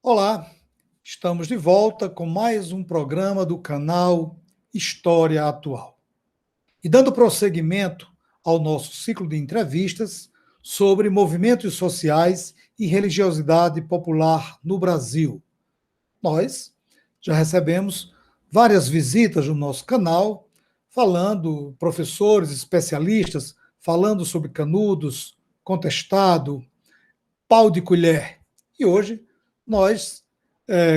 Olá, estamos de volta com mais um programa do canal História Atual. E dando prosseguimento ao nosso ciclo de entrevistas sobre movimentos sociais e religiosidade popular no Brasil. Nós já recebemos várias visitas no nosso canal, falando, professores, especialistas, falando sobre Canudos, Contestado, Pau de Colher. E hoje nós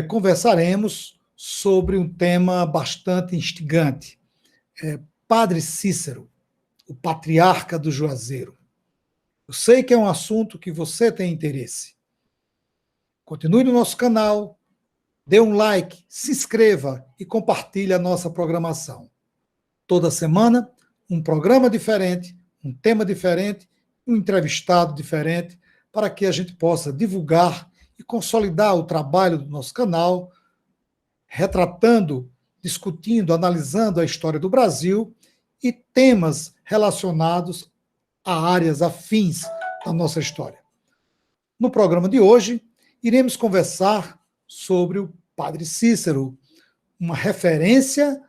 conversaremos sobre um tema bastante instigante. Padre Cícero, o patriarca do Juazeiro. Eu sei que é um assunto que você tem interesse. Continue no nosso canal, dê um like, se inscreva e compartilhe a nossa programação. Toda semana, um programa diferente, um tema diferente, um entrevistado diferente, para que a gente possa divulgar e consolidar o trabalho do nosso canal, retratando, discutindo, analisando a história do Brasil e temas relacionados a áreas afins da nossa história. No programa de hoje, iremos conversar sobre o Padre Cícero, uma referência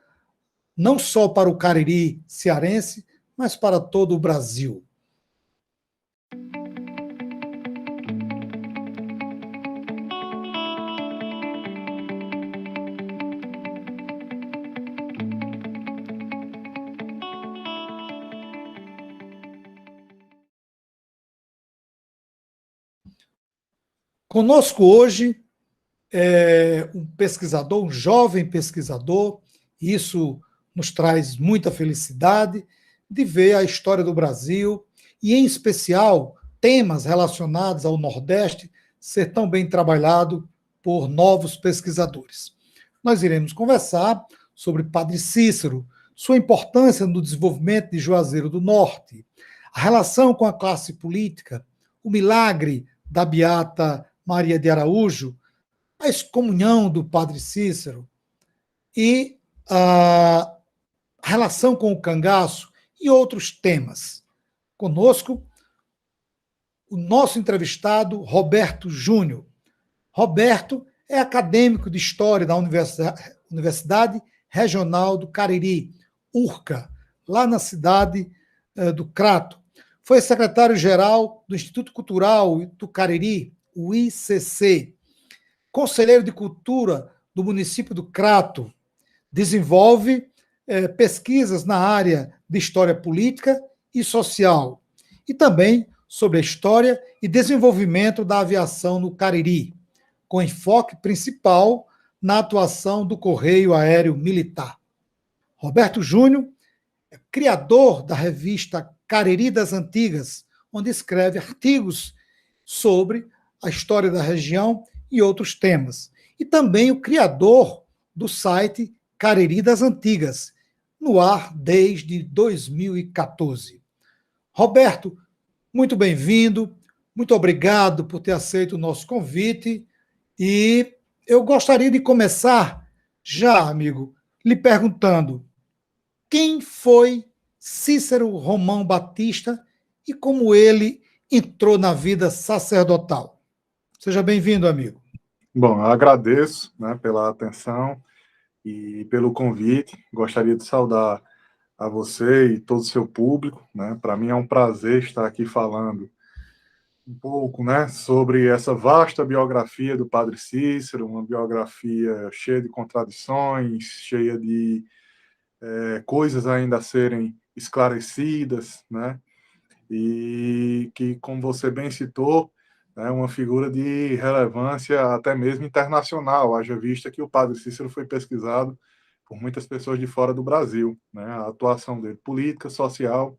não só para o Cariri cearense, mas para todo o Brasil. Conosco hoje é um pesquisador, um jovem pesquisador, e isso nos traz muita felicidade de ver a história do Brasil e, em especial, temas relacionados ao Nordeste ser tão bem trabalhado por novos pesquisadores. Nós iremos conversar sobre Padre Cícero, sua importância no desenvolvimento de Juazeiro do Norte, a relação com a classe política, o milagre da Beata Maria de Araújo, a excomunhão do Padre Cícero e a relação com o cangaço e outros temas. Conosco, o nosso entrevistado, Roberto Júnior. Roberto é acadêmico de História da Universidade Regional do Cariri, URCA, lá na cidade do Crato. Foi secretário-geral do Instituto Cultural do Cariri, o ICC, conselheiro de cultura do município do Crato, desenvolve pesquisas na área de história política e social, e também sobre a história e desenvolvimento da aviação no Cariri, com enfoque principal na atuação do Correio Aéreo Militar. Roberto Júnior é criador da revista Cariri das Antigas, onde escreve artigos sobre a história da região e outros temas. E também o criador do site Cariri das Antigas, no ar desde 2014. Roberto, muito bem-vindo, muito obrigado por ter aceito o nosso convite. E eu gostaria de começar já, amigo, lhe perguntando quem foi Cícero Romão Batista e como ele entrou na vida sacerdotal. Seja bem-vindo, amigo. Bom, eu agradeço, pela atenção e pelo convite. Gostaria de saudar a você e todo o seu público. Para mim é um prazer estar aqui falando um pouco, sobre essa vasta biografia do Padre Cícero, uma biografia cheia de contradições, cheia de coisas ainda a serem esclarecidas, e que, como você bem citou, é uma figura de relevância até mesmo internacional, haja vista que o Padre Cícero foi pesquisado por muitas pessoas de fora do Brasil, a atuação dele política, social,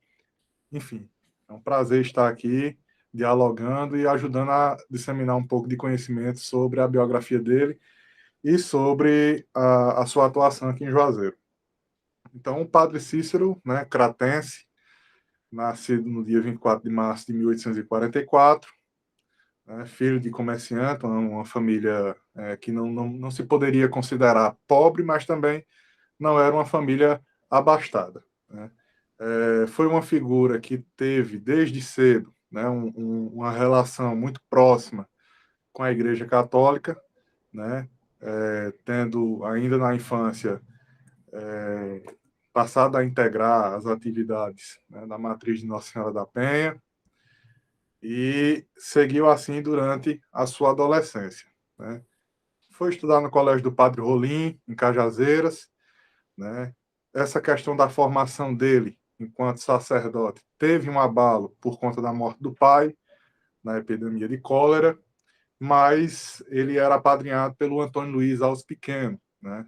enfim. É um prazer estar aqui dialogando e ajudando a disseminar um pouco de conhecimento sobre a biografia dele e sobre a sua atuação aqui em Juazeiro. Então, o Padre Cícero, cratense, nascido no dia 24 de março de 1844, filho de comerciante, uma família que não se poderia considerar pobre, mas também não era uma família abastada. Foi uma figura que teve, desde cedo, uma relação muito próxima com a Igreja Católica, né, tendo ainda na infância passado a integrar as atividades, né, da matriz de Nossa Senhora da Penha, e seguiu assim durante a sua adolescência, né. Foi estudar no Colégio do Padre Rolim, em Cajazeiras, né. Essa questão da formação dele enquanto sacerdote teve um abalo por conta da morte do pai, na epidemia de cólera, mas ele era apadrinhado pelo Antônio Luiz Alves Pequeno, né?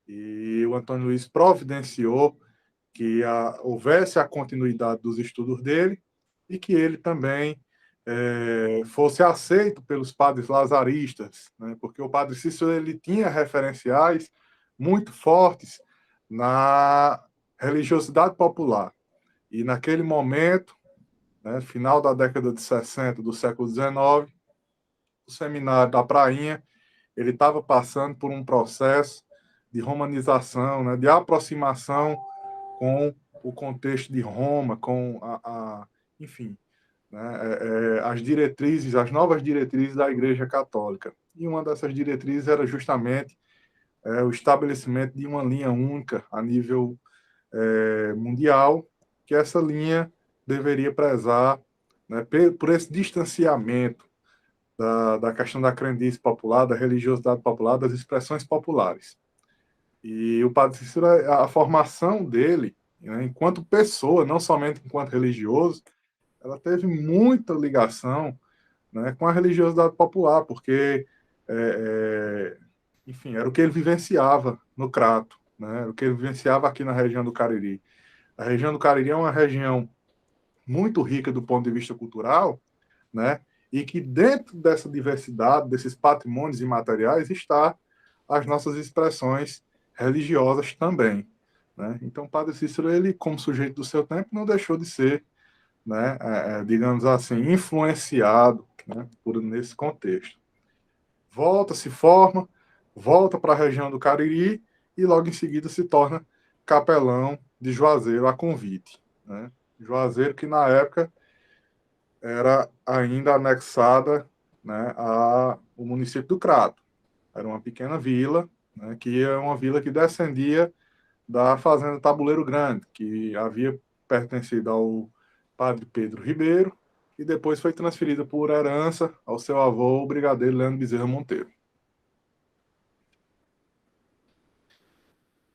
E o Antônio Luiz providenciou que houvesse a continuidade dos estudos dele e que ele também fosse aceito pelos padres lazaristas, né? Porque o padre Cícero ele tinha referenciais muito fortes na religiosidade popular. E naquele momento, né, final da década de 60 do século XIX, o seminário da Prainha ele estava passando por um processo de romanização, né, de aproximação com o contexto de Roma, com enfim, né, as diretrizes, as novas diretrizes da Igreja Católica. E uma dessas diretrizes era justamente o estabelecimento de uma linha única a nível mundial, que essa linha deveria prezar, né, por esse distanciamento da questão da crendice popular, da religiosidade popular, das expressões populares. E o Padre Cícero, a formação dele, né, enquanto pessoa, não somente enquanto religioso, ela teve muita ligação, né, com a religiosidade popular, porque, enfim, era o que ele vivenciava no Crato, né, era o que ele vivenciava aqui na região do Cariri. A região do Cariri é uma região muito rica do ponto de vista cultural, né, e que dentro dessa diversidade, desses patrimônios imateriais, está as nossas expressões religiosas também, né? Então, Padre Cícero, ele, como sujeito do seu tempo, não deixou de ser, né, digamos assim, influenciado, né, nesse contexto. Volta, se forma, volta para a região do Cariri e logo em seguida se torna capelão de Juazeiro a convite, né? Juazeiro que na época era ainda anexada, né, ao município do Crato. Era uma pequena vila, né, que é uma vila que descendia da fazenda Tabuleiro Grande, que havia pertencido ao padre Pedro Ribeiro, e depois foi transferida por herança ao seu avô, o brigadeiro Leandro Bezerra Monteiro.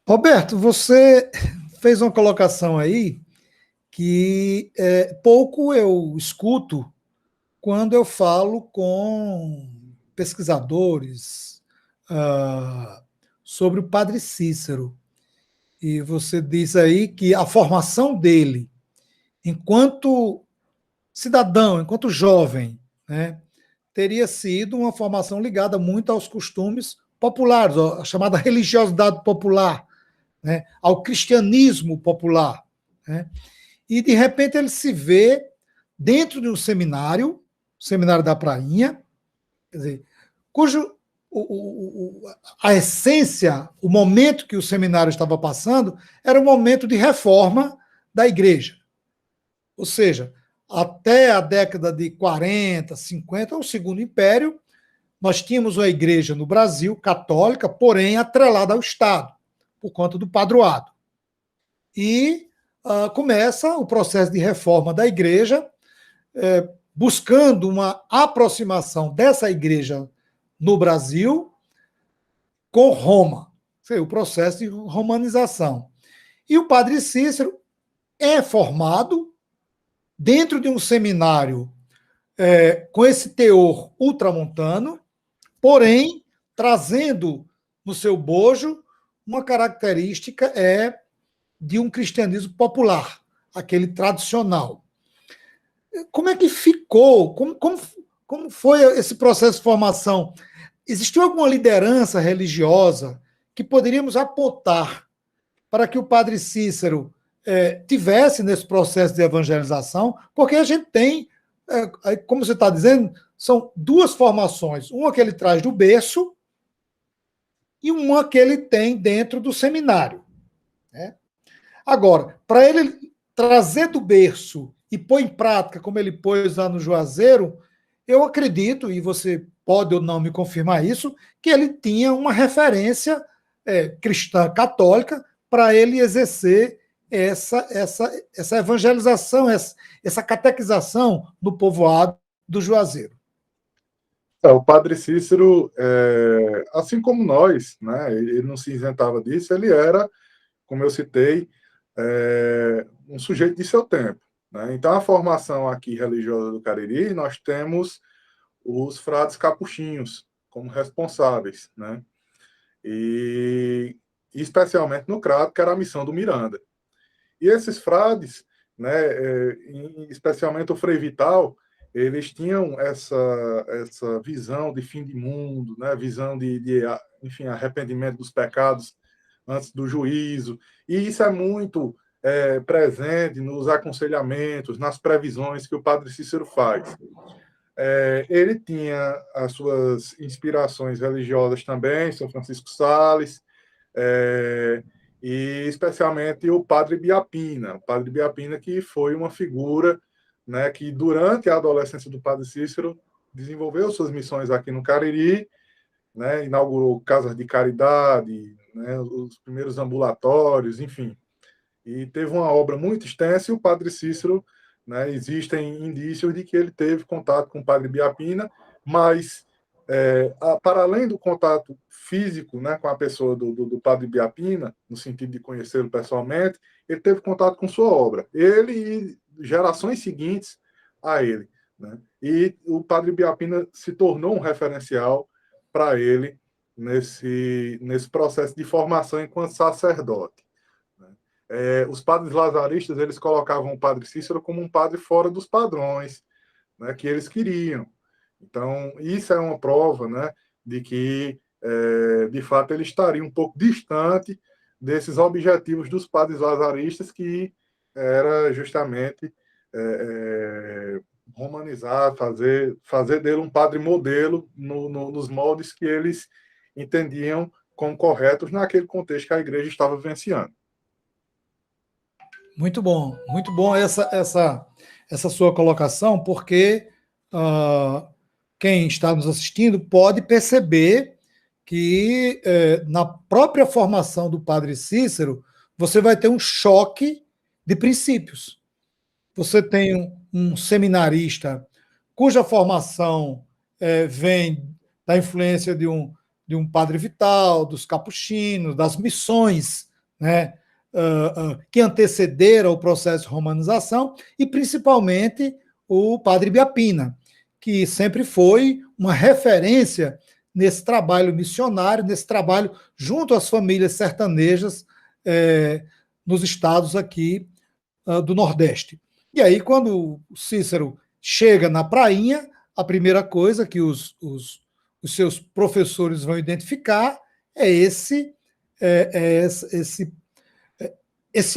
Roberto, você fez uma colocação aí que pouco eu escuto quando eu falo com pesquisadores sobre o Padre Cícero. E você diz aí que a formação dele, enquanto cidadão, enquanto jovem, né, teria sido uma formação ligada muito aos costumes populares, a chamada religiosidade popular, né, ao cristianismo popular. Né? E, de repente, ele se vê dentro de um seminário, o Seminário da Prainha, quer dizer, cujo a essência, o momento que o seminário estava passando, era um momento de reforma da igreja. Ou seja, até a década de 40, 50, o Segundo Império, nós tínhamos uma igreja no Brasil, católica, porém atrelada ao Estado, por conta do padroado. E começa o processo de reforma da igreja, buscando uma aproximação dessa igreja no Brasil com Roma, o processo de romanização. E o padre Cícero é formado dentro de um seminário com esse teor ultramontano, porém trazendo no seu bojo uma característica de um cristianismo popular, aquele tradicional. Como é que ficou? Como foi esse processo de formação? Existiu alguma liderança religiosa que poderíamos apontar para que o padre Cícero tivesse nesse processo de evangelização? Porque a gente tem, como você está dizendo, são duas formações. Uma que ele traz do berço e uma que ele tem dentro do seminário. Né? Agora, para ele trazer do berço e pôr em prática, como ele pôs lá no Juazeiro, eu acredito, e você pode ou não me confirmar isso, que ele tinha uma referência cristã católica para ele exercer essa evangelização, essa catequização no povoado do Juazeiro. O padre Cícero, assim como nós, né, ele não se isentava disso, ele era, como eu citei, um sujeito de seu tempo. Né? Então, a formação aqui religiosa do Cariri, nós temos os frades capuchinhos como responsáveis, né? E especialmente no Crato, que era a missão do Miranda. E esses frades, né, especialmente o Frei Vital, eles tinham essa visão de fim de mundo, né, visão enfim, arrependimento dos pecados antes do juízo. E isso é muito presente nos aconselhamentos, nas previsões que o Padre Cícero faz. Ele tinha as suas inspirações religiosas também, São Francisco Sales, e especialmente o Padre Biapina. O Padre Biapina, que foi uma figura, né, que durante a adolescência do Padre Cícero desenvolveu suas missões aqui no Cariri, né, inaugurou casas de caridade, né, os primeiros ambulatórios, enfim. E teve uma obra muito extensa, e o Padre Cícero, né, existem indícios de que ele teve contato com o Padre Biapina, mas, para além do contato físico, né, com a pessoa do Padre Biapina, no sentido de conhecê-lo pessoalmente, ele teve contato com sua obra, ele e gerações seguintes a ele. Né? E o Padre Biapina se tornou um referencial para ele nesse processo de formação enquanto sacerdote. Os padres lazaristas, eles colocavam o Padre Cícero como um padre fora dos padrões, né, que eles queriam. Então, isso é uma prova, né, de que, de fato, ele estaria um pouco distante desses objetivos dos padres lazaristas, que era justamente romanizar, fazer dele um padre modelo nos moldes que eles entendiam como corretos naquele contexto que a igreja estava vivenciando. Muito bom essa sua colocação, porque quem está nos assistindo pode perceber que na própria formação do Padre Cícero, você vai ter um choque de princípios. Você tem um seminarista cuja formação vem da influência de um Padre Vital, dos capuchinos, das missões, né? Que antecederam o processo de romanização, e principalmente o Padre Biapina, que sempre foi uma referência nesse trabalho missionário, nesse trabalho junto às famílias sertanejas nos estados aqui do Nordeste. E aí, quando o Cícero chega na prainha, a primeira coisa que os seus professores vão identificar é esse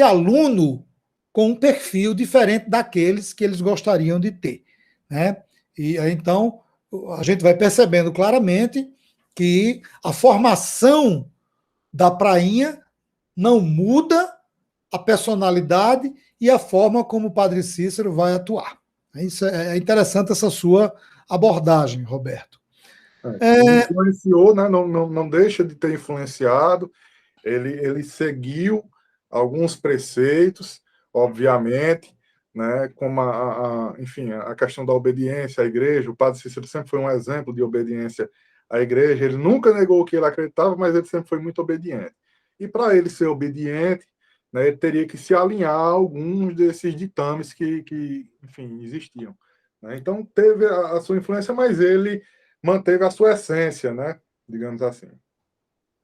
aluno com um perfil diferente daqueles que eles gostariam de ter. Né? E aí, então, a gente vai percebendo claramente que a formação da prainha não muda a personalidade e a forma como o Padre Cícero vai atuar. Isso é interessante, essa sua abordagem, Roberto. Influenciou, né? Não deixa de ter influenciado. Ele seguiu alguns preceitos, obviamente, né? Como enfim, a questão da obediência à igreja. O Padre Cícero sempre foi um exemplo de obediência à igreja. Ele nunca negou o que ele acreditava, mas ele sempre foi muito obediente. E para ele ser obediente, né, ele teria que se alinhar a alguns desses ditames que enfim, existiam. Né? Então, teve a sua influência, mas ele manteve a sua essência, né? Digamos assim.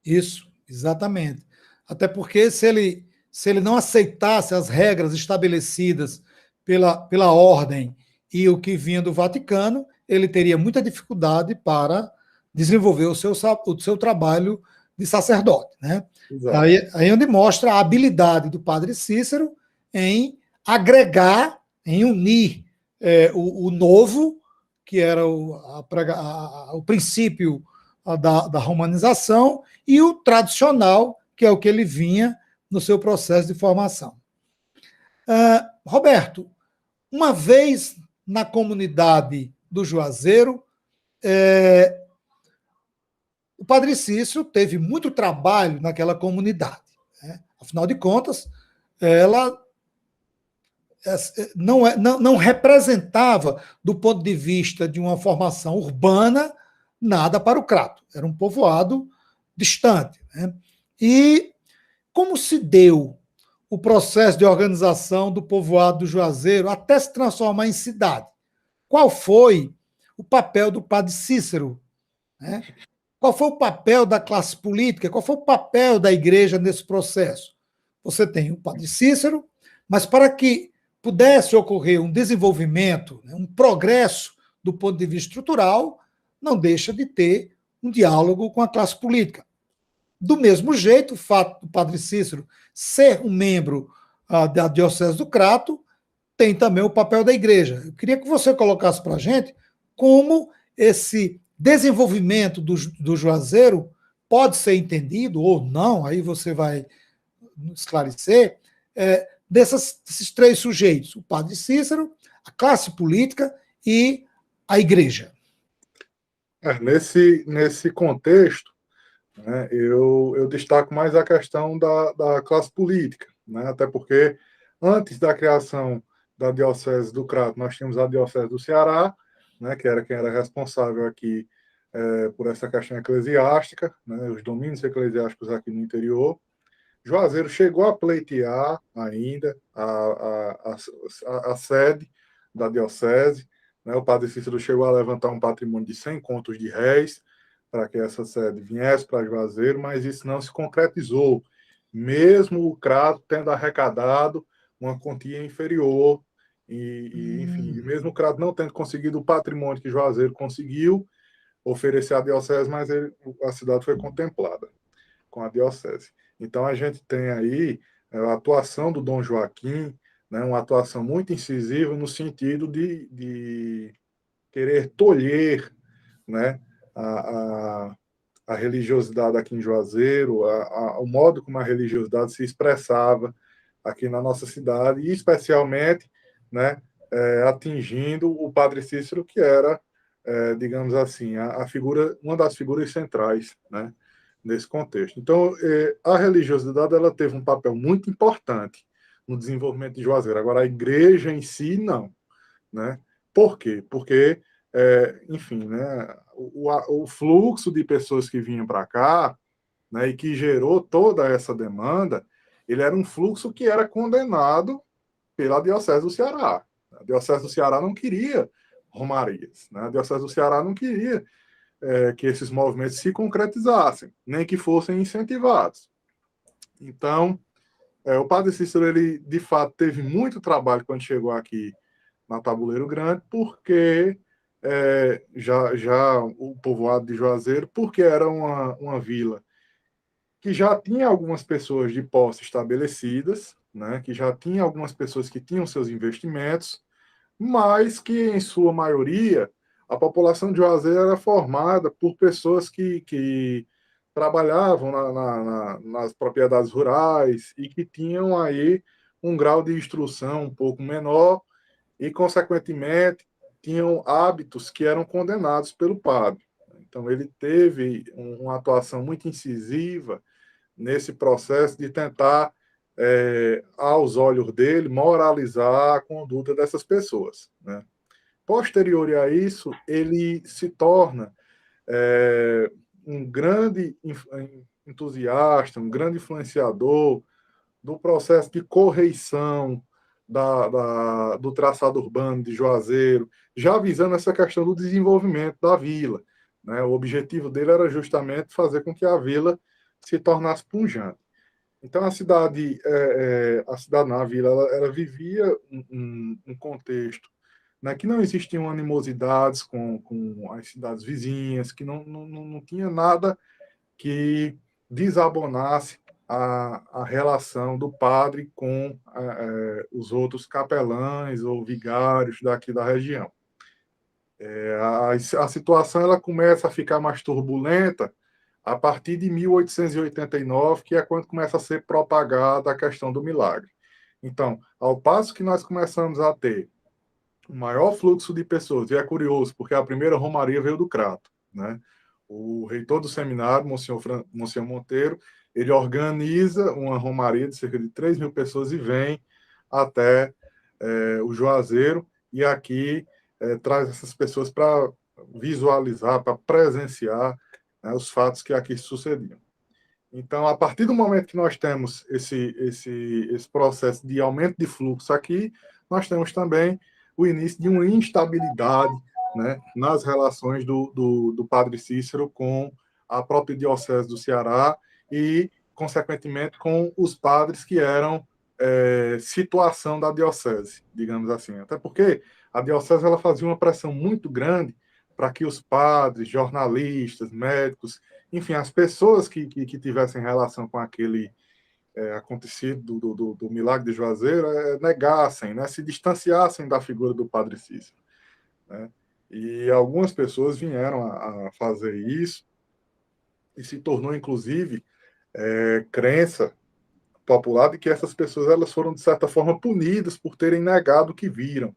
Isso, exatamente. Até porque se ele não aceitasse as regras estabelecidas pela ordem e o que vinha do Vaticano, ele teria muita dificuldade para desenvolver o seu trabalho de sacerdote. Né? Aí onde mostra a habilidade do Padre Cícero em agregar, em unir o novo, que era o princípio da romanização, e o tradicional, que é o que ele vinha no seu processo de formação. Roberto, uma vez na comunidade do Juazeiro. O Padre Cícero teve muito trabalho naquela comunidade, né? Afinal de contas, ela não representava, do ponto de vista de uma formação urbana, nada para o Crato. Era um povoado distante, né? E como se deu o processo de organização do povoado do Juazeiro até se transformar em cidade? Qual foi o papel do Padre Cícero, né? Qual foi o papel da classe política? Qual foi o papel da igreja nesse processo? Você tem o Padre Cícero, mas para que pudesse ocorrer um desenvolvimento, né, um progresso do ponto de vista estrutural, não deixa de ter um diálogo com a classe política. Do mesmo jeito, o fato do Padre Cícero ser um membro da Diocese do Crato tem também o papel da igreja. Eu queria que você colocasse para a gente como esse desenvolvimento do Juazeiro pode ser entendido ou não, aí você vai esclarecer, desses três sujeitos: o Padre Cícero, a classe política e a igreja. Nesse contexto, né, eu destaco mais a questão da classe política, né, até porque antes da criação da Diocese do Crato, nós tínhamos a Diocese do Ceará, né, que era quem era responsável aqui por essa questão eclesiástica, né, os domínios eclesiásticos aqui no interior. Juazeiro chegou a pleitear ainda a sede da Diocese, né, o Padre Cícero chegou a levantar um patrimônio de 100 contos de réis para que essa sede viesse para Juazeiro, mas isso não se concretizou, mesmo o Crato tendo arrecadado uma quantia inferior, enfim, mesmo o Crato não tendo conseguido o patrimônio que Juazeiro conseguiu oferecer à Diocese, mas a cidade foi contemplada com a Diocese. Então, a gente tem aí a atuação do Dom Joaquim, né, uma atuação muito incisiva no sentido de querer tolher, né, a religiosidade aqui em Juazeiro, o modo como a religiosidade se expressava aqui na nossa cidade, e especialmente, né, atingindo o Padre Cícero, que era, digamos assim, a figura, uma das figuras centrais, né, nesse contexto. Então, a religiosidade ela teve um papel muito importante no desenvolvimento de Juazeiro. Agora, a igreja em si, não, né? Por quê? Porque, enfim, né, o fluxo de pessoas que vinham para cá, né, e que gerou toda essa demanda, ele era um fluxo que era condenado pela Diocese do Ceará. A Diocese do Ceará não queria romarias, né? A Diocese do Ceará não queria que esses movimentos se concretizassem, nem que fossem incentivados. Então, o Padre Cícero, ele de fato teve muito trabalho quando chegou aqui na Tabuleiro Grande, porque já o povoado de Juazeiro, porque era uma vila que já tinha algumas pessoas de posse estabelecidas, né, que já tinha algumas pessoas que tinham seus investimentos, mas que, em sua maioria, a população de Juazeiro era formada por pessoas que trabalhavam nas propriedades rurais e que tinham aí um grau de instrução um pouco menor e, consequentemente, tinham hábitos que eram condenados pelo padre. Então, ele teve uma atuação muito incisiva nesse processo de tentar, aos olhos dele, moralizar a conduta dessas pessoas, né? Posterior a isso, ele se torna um grande entusiasta, um grande influenciador do processo de correição do traçado urbano de Juazeiro, já visando essa questão do desenvolvimento da vila, né? O objetivo dele era justamente fazer com que a vila se tornasse pujante. Então, a cidade não, a vila, ela vivia um contexto, né, que não existiam animosidades com as cidades vizinhas, que não tinha nada que desabonasse a relação do padre com os outros capelães ou vigários daqui da região. A situação ela começa a ficar mais turbulenta a partir de 1889, que é quando começa a ser propagada a questão do milagre. Então, ao passo que nós começamos a ter o maior fluxo de pessoas. E é curioso, porque a primeira romaria veio do Crato, né? O reitor do seminário, Monsenhor Monteiro, ele organiza uma romaria de cerca de 3.000 pessoas e vem até o Juazeiro, e aqui traz essas pessoas para visualizar, para presenciar, né, os fatos que aqui sucediam. Então, a partir do momento que nós temos esse processo de aumento de fluxo aqui, nós temos também o início de uma instabilidade, né, nas relações do padre Cícero com a própria Diocese do Ceará e, consequentemente, com os padres que eram situação da Diocese, digamos assim. Até porque a Diocese ela fazia uma pressão muito grande para que os padres, jornalistas, médicos, enfim, as pessoas que tivessem relação com aquele acontecido do milagre de Juazeiro negassem, né, se distanciassem da figura do padre Cícero, né? E algumas pessoas vieram a fazer isso e se tornou, inclusive, crença popular de que essas pessoas elas foram, de certa forma, punidas por terem negado o que viram,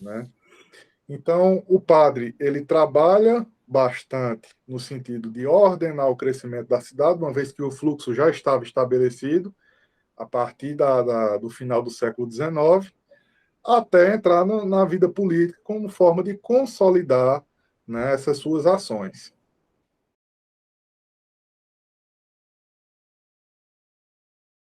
né? Então, o padre, ele trabalha bastante no sentido de ordenar o crescimento da cidade, uma vez que o fluxo já estava estabelecido a partir do final do século XIX, até entrar na vida política como forma de consolidar, né, essas suas ações.